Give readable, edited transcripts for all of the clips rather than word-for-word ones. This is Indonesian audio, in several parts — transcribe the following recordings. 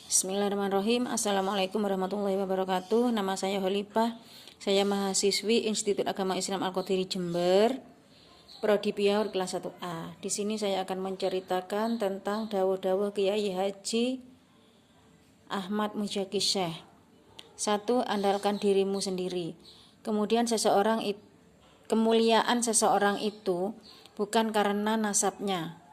Bismillahirrahmanirrahim. Assalamualaikum warahmatullahi wabarakatuh. Nama saya Holipah. Saya mahasiswi Institut Agama Islam Al-Qadiri Jember, Prodi Piaur kelas 1A. Di sini saya akan menceritakan tentang dawuh-dawuh Kiai Haji Ahmad Muzaki Syekh. 1. Andalkan dirimu sendiri. Kemudian kemuliaan seseorang itu bukan karena nasabnya,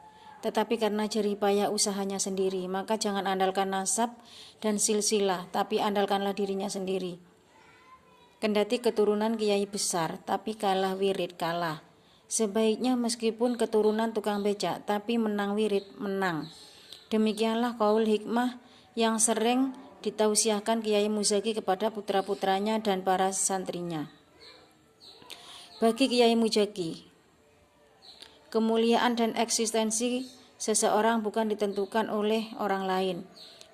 tetapi karena jerih payah usahanya sendiri. Maka jangan andalkan nasab dan silsilah, tapi andalkanlah dirinya sendiri. Kendati keturunan kiai besar, tapi kalah wirid kalah. Sebaiknya meskipun keturunan tukang becak, tapi menang wirid menang. Demikianlah qaul hikmah yang sering ditausiahkan Kiai Muzaki kepada putra-putranya dan para santrinya. Bagi Kiai Muzaki, kemuliaan dan eksistensi seseorang bukan ditentukan oleh orang lain,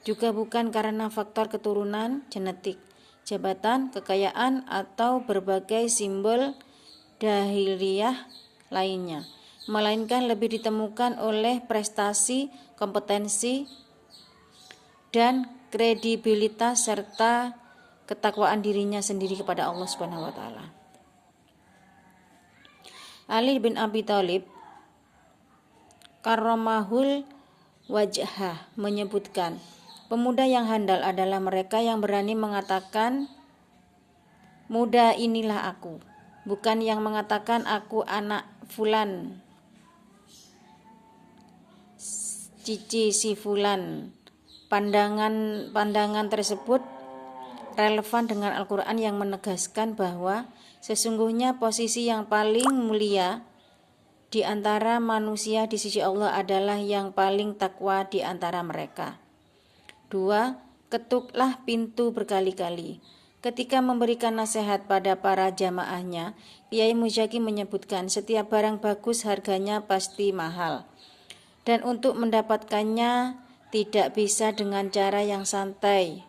juga bukan karena faktor keturunan, genetik, jabatan, kekayaan, atau berbagai simbol dahiliyah lainnya, melainkan lebih ditemukan oleh prestasi, kompetensi, dan kredibilitas serta ketakwaan dirinya sendiri kepada Allah Subhanahu wa taala. Ali bin Abi Thalib karramahul wajhah menyebutkan, pemuda yang handal adalah mereka yang berani mengatakan muda inilah aku, bukan yang mengatakan aku anak fulan, cici si fulan. Pandangan tersebut relevan dengan Al-Quran yang menegaskan bahwa sesungguhnya posisi yang paling mulia di antara manusia di sisi Allah adalah yang paling takwa di antara mereka. 2. Ketuklah pintu berkali-kali. Ketika memberikan nasihat pada para jamaahnya, Kiai Muzaki menyebutkan setiap barang bagus harganya pasti mahal, dan untuk mendapatkannya tidak bisa dengan cara yang santai.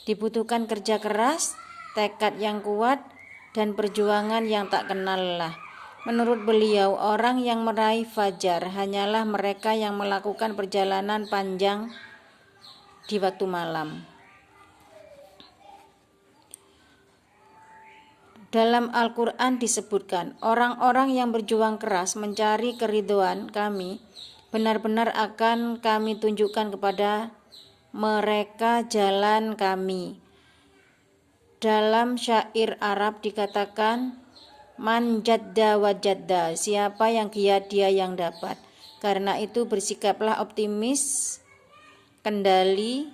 Dibutuhkan kerja keras, tekad yang kuat, dan perjuangan yang tak kenal lelah. Menurut beliau, orang yang meraih fajar hanyalah mereka yang melakukan perjalanan panjang di waktu malam. Dalam Al-Quran disebutkan, orang-orang yang berjuang keras mencari keridhaan kami, benar-benar akan kami tunjukkan kepada mereka jalan kami. Dalam syair Arab dikatakan, man jadda wajadda, siapa yang giat dia yang dapat. Karena itu bersikaplah optimis, kendali,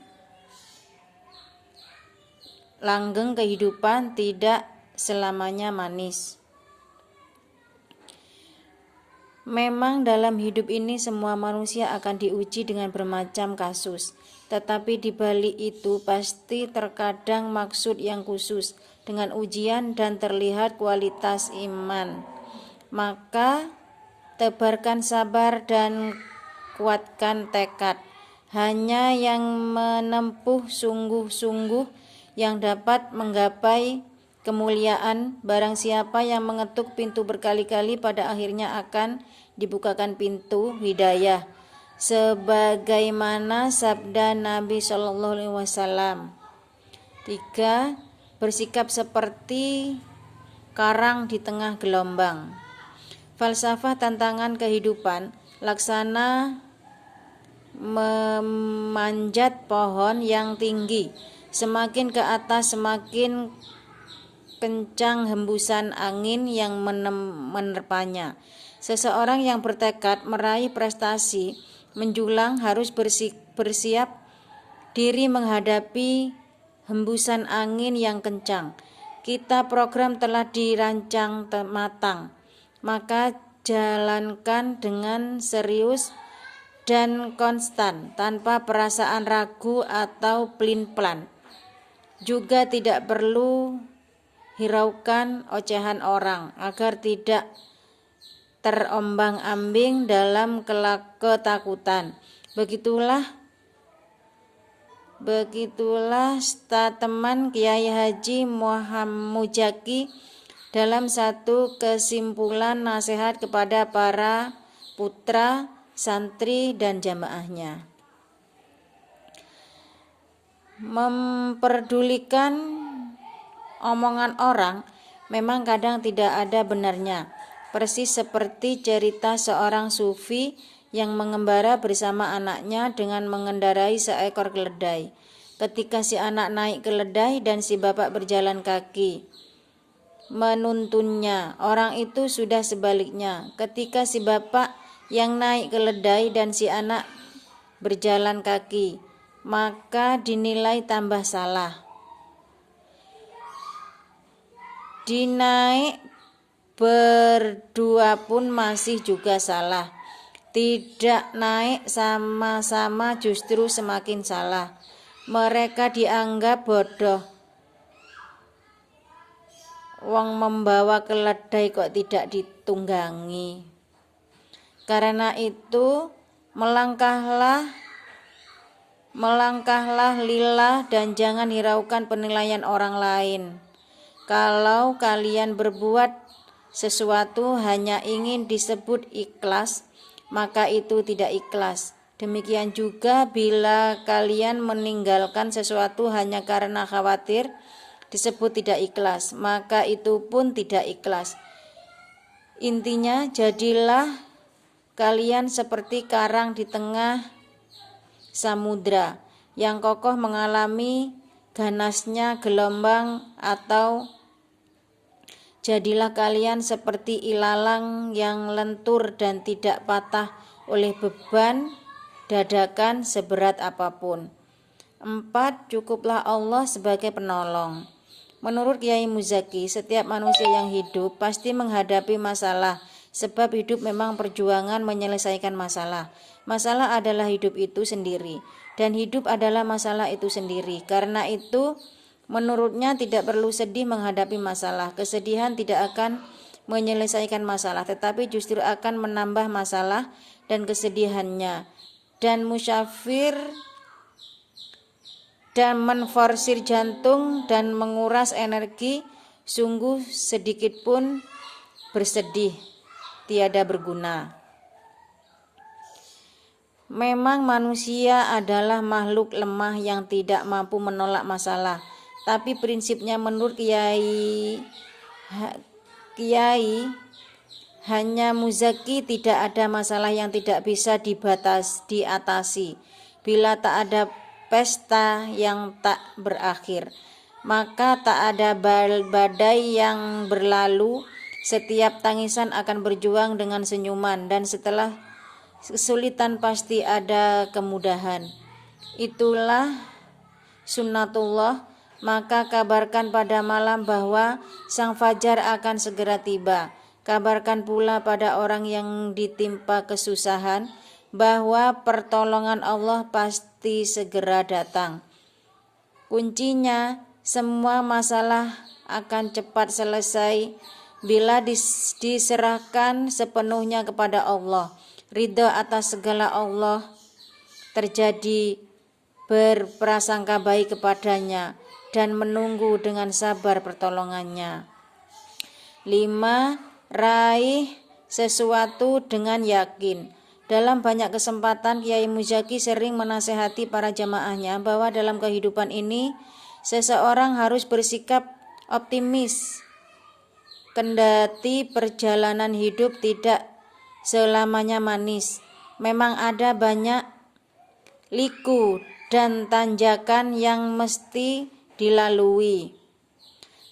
langgeng kehidupan tidak selamanya manis. Memang dalam hidup ini semua manusia akan diuji dengan bermacam kasus, tetapi di balik itu pasti terkadang maksud yang khusus dengan ujian dan terlihat kualitas iman. Maka tebarkan sabar dan kuatkan tekad. Hanya yang menempuh sungguh-sungguh yang dapat menggapai kemuliaan. Barang siapa yang mengetuk pintu berkali-kali, pada akhirnya akan dibukakan pintu hidayah, sebagaimana sabda Nabi SAW. 3. Bersikap seperti karang di tengah gelombang. Falsafah tantangan kehidupan laksana memanjat pohon yang tinggi. Semakin ke atas semakin kencang hembusan angin yang menerpanya. Seseorang yang bertekad meraih prestasi menjulang harus bersiap diri menghadapi hembusan angin yang kencang. Kita program telah dirancang matang, maka jalankan dengan serius dan konstan tanpa perasaan ragu atau pelin-pelan. Juga tidak perlu hiraukan ocehan orang agar tidak terombang-ambing dalam ketakutan. Begitulah statement Kiai Haji Muhammad Muzaki dalam satu kesimpulan nasihat kepada para putra, santri, dan jamaahnya. Memperdulikan omongan orang memang kadang tidak ada benarnya, persis seperti cerita seorang sufi yang mengembara bersama anaknya dengan mengendarai seekor keledai. Ketika si anak naik keledai dan si bapak berjalan kaki menuntunnya, orang itu sudah sebaliknya. Ketika si bapak yang naik keledai dan si anak berjalan kaki, maka dinilai tambah salah. Dinaik berdua pun masih juga salah. Tidak naik sama-sama justru semakin salah. Mereka dianggap bodoh. Wong membawa keledai kok tidak ditunggangi. Karena itu melangkahlah lillah dan jangan hiraukan penilaian orang lain. Kalau kalian berbuat sesuatu hanya ingin disebut ikhlas, maka itu tidak ikhlas. Demikian juga bila kalian meninggalkan sesuatu hanya karena khawatir disebut tidak ikhlas, maka itu pun tidak ikhlas. Intinya, jadilah kalian seperti karang di tengah samudra yang kokoh mengalami ganasnya gelombang, atau jadilah kalian seperti ilalang yang lentur dan tidak patah oleh beban dadakan seberat apapun. 4. Cukuplah Allah sebagai penolong. Menurut Kiai Muzaki, setiap manusia yang hidup pasti menghadapi masalah, sebab hidup memang perjuangan menyelesaikan masalah. Masalah adalah hidup itu sendiri, dan hidup adalah masalah itu sendiri. Karena itu, menurutnya tidak perlu sedih menghadapi masalah. Kesedihan tidak akan menyelesaikan masalah, tetapi justru akan menambah masalah dan kesedihannya, dan musyafir dan menforsir jantung dan menguras energi. Sungguh sedikit pun bersedih tiada berguna. Memang manusia adalah makhluk lemah yang tidak mampu menolak masalah, tapi prinsipnya menurut Kiai hanya Muzaki tidak ada masalah yang tidak bisa diatasi. Bila tak ada pesta yang tak berakhir, maka tak ada badai yang berlalu. Setiap tangisan akan berjuang dengan senyuman, dan setelah kesulitan pasti ada kemudahan. Itulah sunnatullah. Maka kabarkan pada malam bahwa sang fajar akan segera tiba. Kabarkan pula pada orang yang ditimpa kesusahan bahwa pertolongan Allah pasti segera datang. Kuncinya, semua masalah akan cepat selesai bila diserahkan sepenuhnya kepada Allah. Ridha atas segala Allah terjadi, berprasangka baik kepadanya, dan menunggu dengan sabar pertolongannya. 5. Raih sesuatu dengan yakin. Dalam banyak kesempatan Kiai Muzaki sering menasehati para jamaahnya bahwa dalam kehidupan ini seseorang harus bersikap optimis. Kendati perjalanan hidup tidak selamanya manis, memang ada banyak liku dan tanjakan yang mesti dilalui.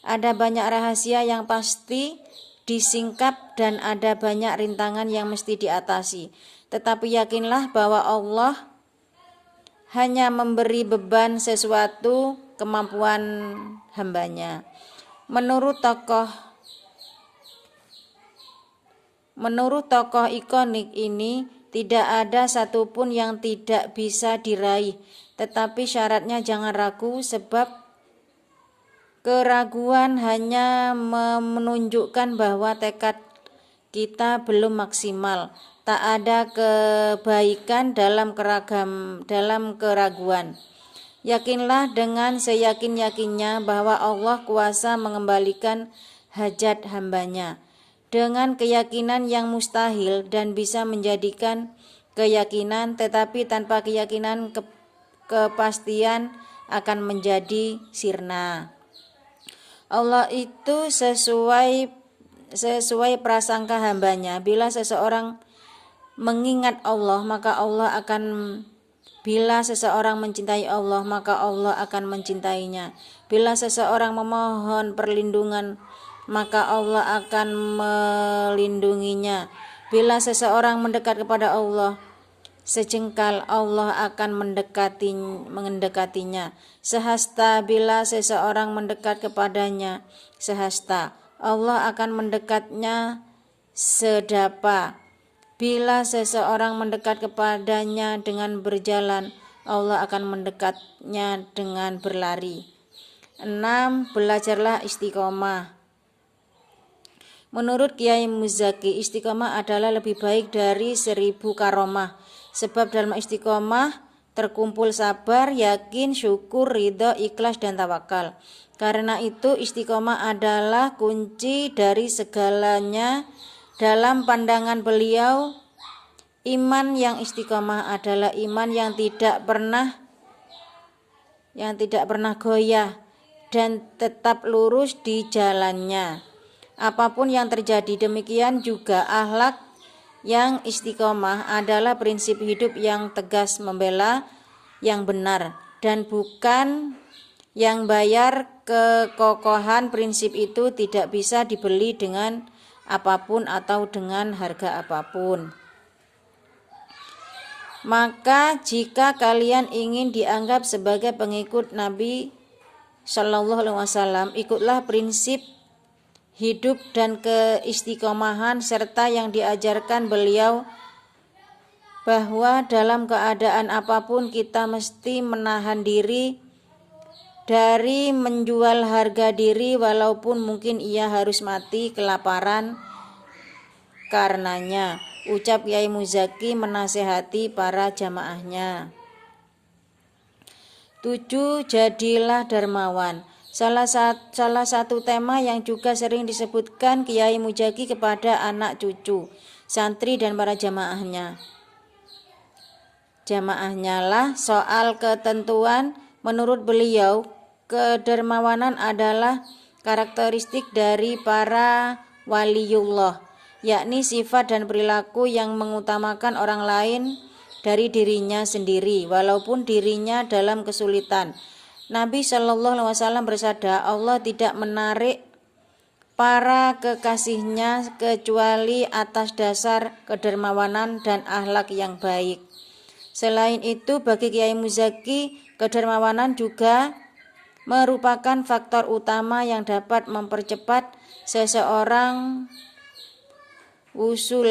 Ada banyak rahasia yang pasti disingkap dan ada banyak rintangan yang mesti diatasi. Tetapi yakinlah bahwa Allah hanya memberi beban sesuatu kemampuan hambanya. Menurut tokoh ikonik ini, tidak ada satupun yang tidak bisa diraih, tetapi syaratnya jangan ragu, sebab keraguan hanya menunjukkan bahwa tekad kita belum maksimal. Tak ada kebaikan dalam keraguan. Yakinlah dengan seyakin-yakinnya bahwa Allah kuasa mengembalikan hajat hambanya. Dengan keyakinan yang mustahil dan bisa menjadikan keyakinan, tetapi tanpa keyakinan kepastian akan menjadi sirna. Allah itu sesuai prasangka hambanya. Bila seseorang mengingat Allah, maka Allah akan Bila seseorang mencintai Allah, maka Allah akan mencintainya. Bila seseorang memohon perlindungan, maka Allah akan melindunginya. Bila seseorang mendekat kepada Allah sejengkal, Allah akan mendekatinya. Sehasta bila seseorang mendekat kepadanya sehasta, Allah akan mendekatnya sedapa. Bila seseorang mendekat kepadanya dengan berjalan, Allah akan mendekatnya dengan berlari. 6. Belajarlah istiqomah. Menurut Kiai Muzaki, istiqomah adalah lebih baik dari 1000 karomah. Sebab dalam istiqomah terkumpul sabar, yakin, syukur, ridho, ikhlas, dan tawakal. Karena itu istiqomah adalah kunci dari segalanya. Dalam pandangan beliau, iman yang istiqomah adalah iman yang tidak pernah goyah dan tetap lurus di jalannya, apapun yang terjadi. Demikian juga akhlak yang istiqomah adalah prinsip hidup yang tegas membela yang benar dan bukan yang bayar. Kekokohan prinsip itu tidak bisa dibeli dengan apapun atau dengan harga apapun. Maka jika kalian ingin dianggap sebagai pengikut Nabi Shallallahu Alaihi Wasallam, ikutlah prinsip hidup dan keistiqomahan serta yang diajarkan beliau, bahwa dalam keadaan apapun kita mesti menahan diri dari menjual harga diri, walaupun mungkin ia harus mati kelaparan karenanya, ucap Kiai Muzaki menasehati para jamaahnya. 7. Jadilah dermawan. Salah satu tema yang juga sering disebutkan Kiai Muzaki kepada anak cucu, santri, dan para jamaahnya lah soal ketentuan. Menurut beliau, kedermawanan adalah karakteristik dari para waliullah, yakni sifat dan perilaku yang mengutamakan orang lain dari dirinya sendiri, walaupun dirinya dalam kesulitan. Nabi Shallallahu Alaihi Wasallam bersabda, Allah tidak menarik para kekasihnya kecuali atas dasar kedermawanan dan akhlak yang baik. Selain itu, bagi Kiai Muzaki, kedermawanan juga merupakan faktor utama yang dapat mempercepat seseorang wusul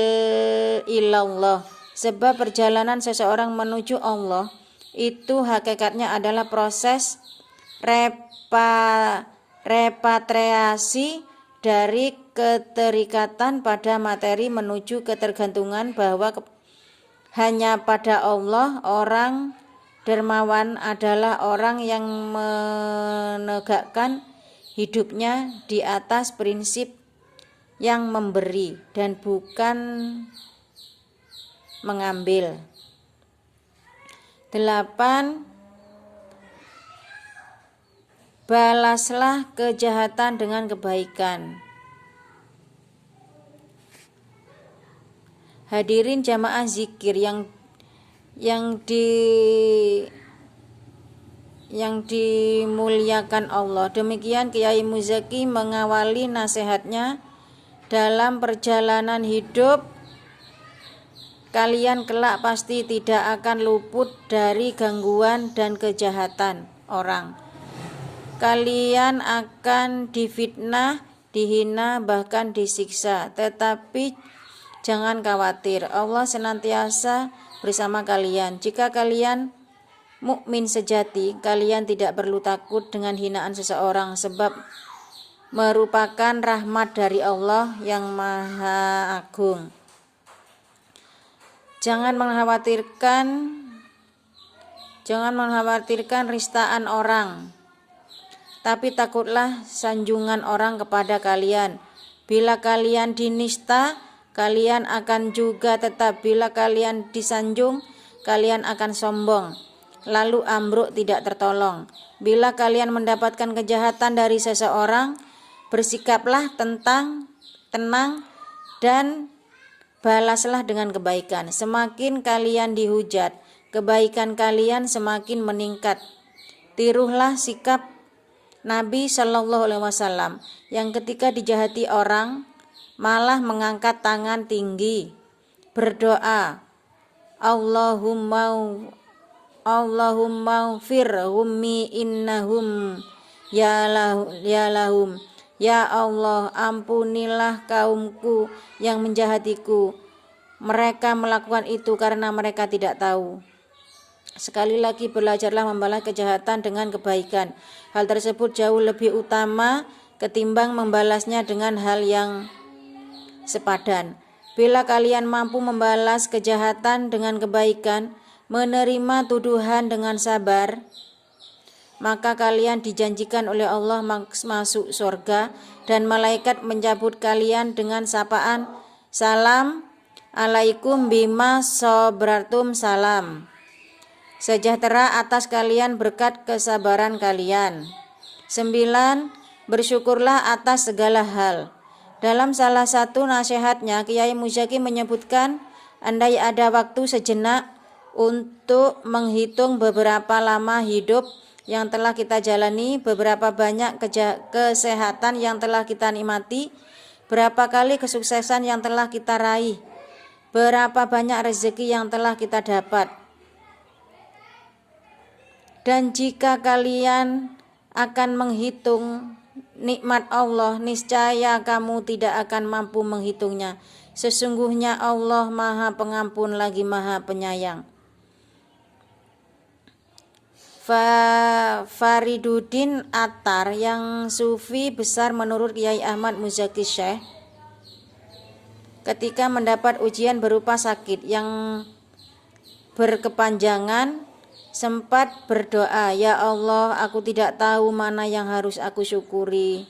ilallah. Sebab perjalanan seseorang menuju Allah itu hakikatnya adalah proses repatriasi dari keterikatan pada materi menuju ketergantungan bahwa hanya pada Allah. Orang dermawan adalah orang yang menegakkan hidupnya di atas prinsip yang memberi dan bukan mengambil. 8. Balaslah kejahatan dengan kebaikan. Hadirin jamaah zikir yang dimuliakan Allah. Demikian Kiai Muzaki mengawali nasihatnya, dalam perjalanan hidup kalian kelak pasti tidak akan luput dari gangguan dan kejahatan orang. Kalian akan difitnah, dihina, bahkan disiksa. Tetapi jangan khawatir, Allah senantiasa bersama kalian. Jika kalian mukmin sejati, kalian tidak perlu takut dengan hinaan seseorang, sebab merupakan rahmat dari Allah yang Maha Agung. Jangan mengkhawatirkan ristaan orang, tapi takutlah sanjungan orang kepada kalian. Bila kalian dinista, kalian akan juga tetap. Bila kalian disanjung, kalian akan sombong. lalu ambruk tidak tertolong. Bila kalian mendapatkan kejahatan dari seseorang, bersikaplah tenang dan balaslah dengan kebaikan. Semakin kalian dihujat, kebaikan kalian semakin meningkat. Tirulah sikap Nabi Shallallahu Alaihi Wasallam yang ketika dijahati orang malah mengangkat tangan tinggi, berdoa, Allahumma firhummi innahum ya lahum. Ya Allah, ampunilah kaumku yang menjahatiku. Mereka melakukan itu karena mereka tidak tahu. Sekali lagi, belajarlah membalas kejahatan dengan kebaikan. Hal tersebut jauh lebih utama ketimbang membalasnya dengan hal yang sepadan. Bila kalian mampu membalas kejahatan dengan kebaikan, menerima tuduhan dengan sabar, maka kalian dijanjikan oleh Allah masuk surga, dan malaikat menyambut kalian dengan sapaan, salam alaikum bima sabartum salam. Sejahtera atas kalian berkat kesabaran kalian. 9. Bersyukurlah atas segala hal. Dalam salah satu nasihatnya, Kiai Muzaki menyebutkan, andai ada waktu sejenak untuk menghitung beberapa lama hidup yang telah kita jalani, beberapa banyak kesehatan yang telah kita nikmati, berapa kali kesuksesan yang telah kita raih, berapa banyak rezeki yang telah kita dapat. Dan jika kalian akan menghitung nikmat Allah, niscaya kamu tidak akan mampu menghitungnya. Sesungguhnya Allah Maha Pengampun lagi Maha Penyayang. Fariduddin Attar, yang sufi besar menurut Kiai Ahmad Muzaki Syekh, ketika mendapat ujian berupa sakit yang berkepanjangan, sempat berdoa, ya Allah, aku tidak tahu mana yang harus aku syukuri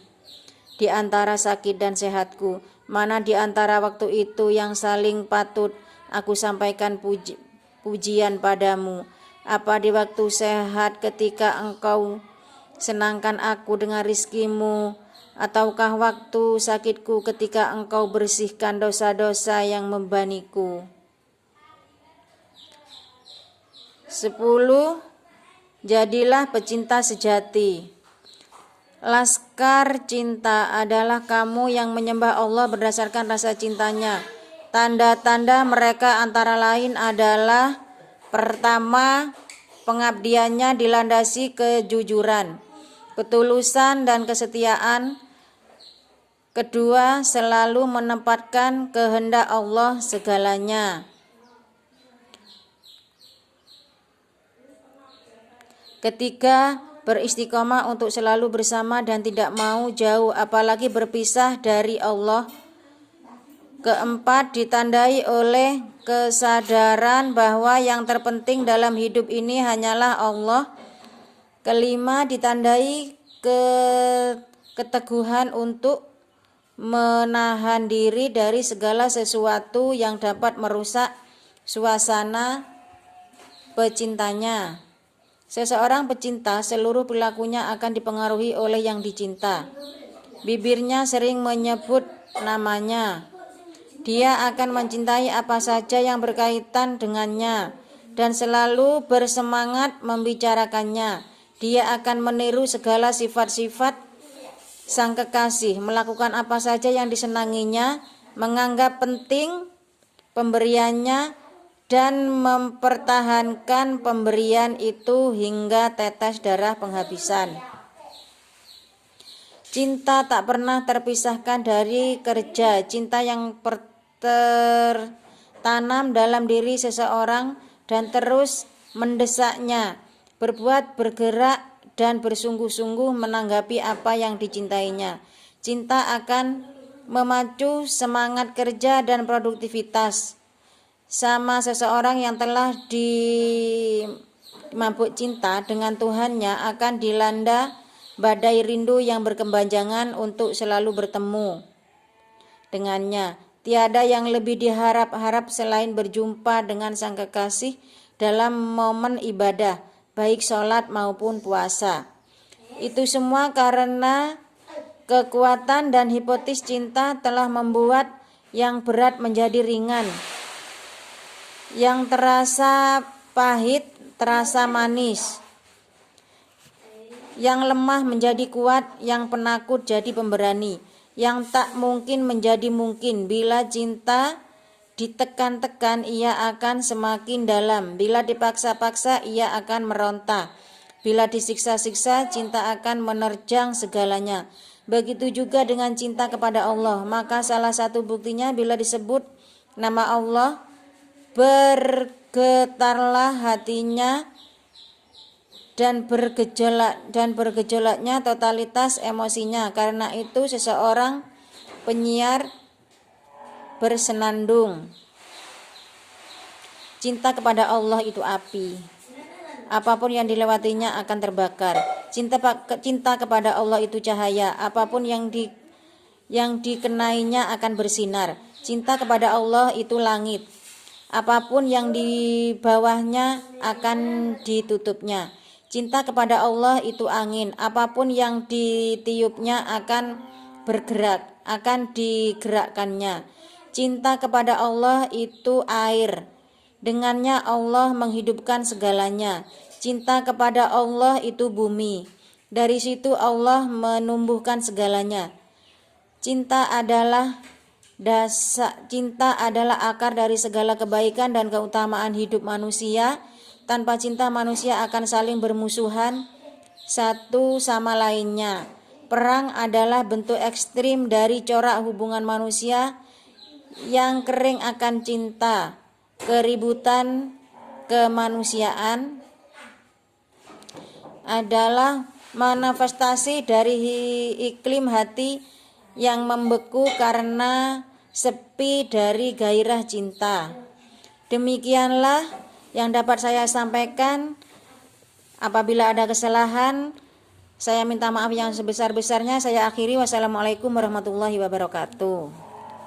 di antara sakit dan sehatku, mana di antara waktu itu yang saling patut aku sampaikan pujian padamu. Apa di waktu sehat ketika engkau senangkan aku dengan rizkimu, ataukah waktu sakitku ketika engkau bersihkan dosa-dosa yang membebaniku. 10. Jadilah pecinta sejati. Laskar cinta adalah kamu yang menyembah Allah berdasarkan rasa cintanya. Tanda-tanda mereka antara lain adalah: pertama, pengabdiannya dilandasi kejujuran, ketulusan dan kesetiaan. Kedua, selalu menempatkan kehendak Allah segalanya. Ketiga, beristiqomah untuk selalu bersama dan tidak mau jauh, apalagi berpisah dari Allah. Keempat, ditandai oleh kesadaran bahwa yang terpenting dalam hidup ini hanyalah Allah. Kelima, ditandai keteguhan untuk menahan diri dari segala sesuatu yang dapat merusak suasana pecintanya. Seseorang pecinta, seluruh perilakunya akan dipengaruhi oleh yang dicinta. Bibirnya sering menyebut namanya. Dia akan mencintai apa saja yang berkaitan dengannya dan selalu bersemangat membicarakannya. Dia akan meniru segala sifat-sifat sang kekasih, melakukan apa saja yang disenanginya, menganggap penting pemberiannya, dan mempertahankan pemberian itu hingga tetes darah penghabisan. Cinta tak pernah terpisahkan dari kerja. Cinta yang tertanam dalam diri seseorang dan terus mendesaknya berbuat, bergerak, dan bersungguh-sungguh menanggapi apa yang dicintainya. Cinta akan memacu semangat kerja dan produktivitas. Sama seseorang yang telah dimabuk cinta dengan Tuhannya akan dilanda badai rindu yang berkepanjangan untuk selalu bertemu dengannya. Tiada yang lebih diharap-harap selain berjumpa dengan sang kekasih dalam momen ibadah. baik sholat maupun puasa. Itu semua karena kekuatan dan hipotesis cinta telah membuat yang berat menjadi ringan, yang terasa pahit terasa manis, yang lemah menjadi kuat, yang penakut jadi pemberani, yang tak mungkin menjadi mungkin. Bila cinta ditekan-tekan, ia akan semakin dalam. Bila dipaksa-paksa, ia akan meronta. Bila disiksa-siksa, cinta akan menerjang segalanya. Begitu juga dengan cinta kepada Allah. Maka salah satu buktinya bila disebut nama Allah, bergetarlah hatinya dan bergejolaknya totalitas emosinya. Karena itu seseorang penyiar bersenandung. Cinta kepada Allah itu api. Apapun yang dilewatinya akan terbakar. Cinta kepada Allah itu cahaya. Apapun yang dikenainya akan bersinar. Cinta kepada Allah itu langit. Apapun yang di bawahnya akan ditutupnya. Cinta kepada Allah itu angin. Apapun yang ditiupnya akan bergerak, akan digerakkannya. Cinta kepada Allah itu air. Dengannya Allah menghidupkan segalanya. Cinta kepada Allah itu bumi. Dari situ Allah menumbuhkan segalanya. Cinta adalah akar dari segala kebaikan dan keutamaan hidup manusia. Tanpa cinta manusia akan saling bermusuhan satu sama lainnya. Perang adalah bentuk ekstrim dari corak hubungan manusia yang kering akan cinta. Keributan kemanusiaan adalah manifestasi dari iklim hati yang membeku karena sepi dari gairah cinta. Demikianlah yang dapat saya sampaikan. Apabila ada kesalahan, saya minta maaf yang sebesar-besarnya. Saya akhiri. Wassalamualaikum warahmatullahi wabarakatuh.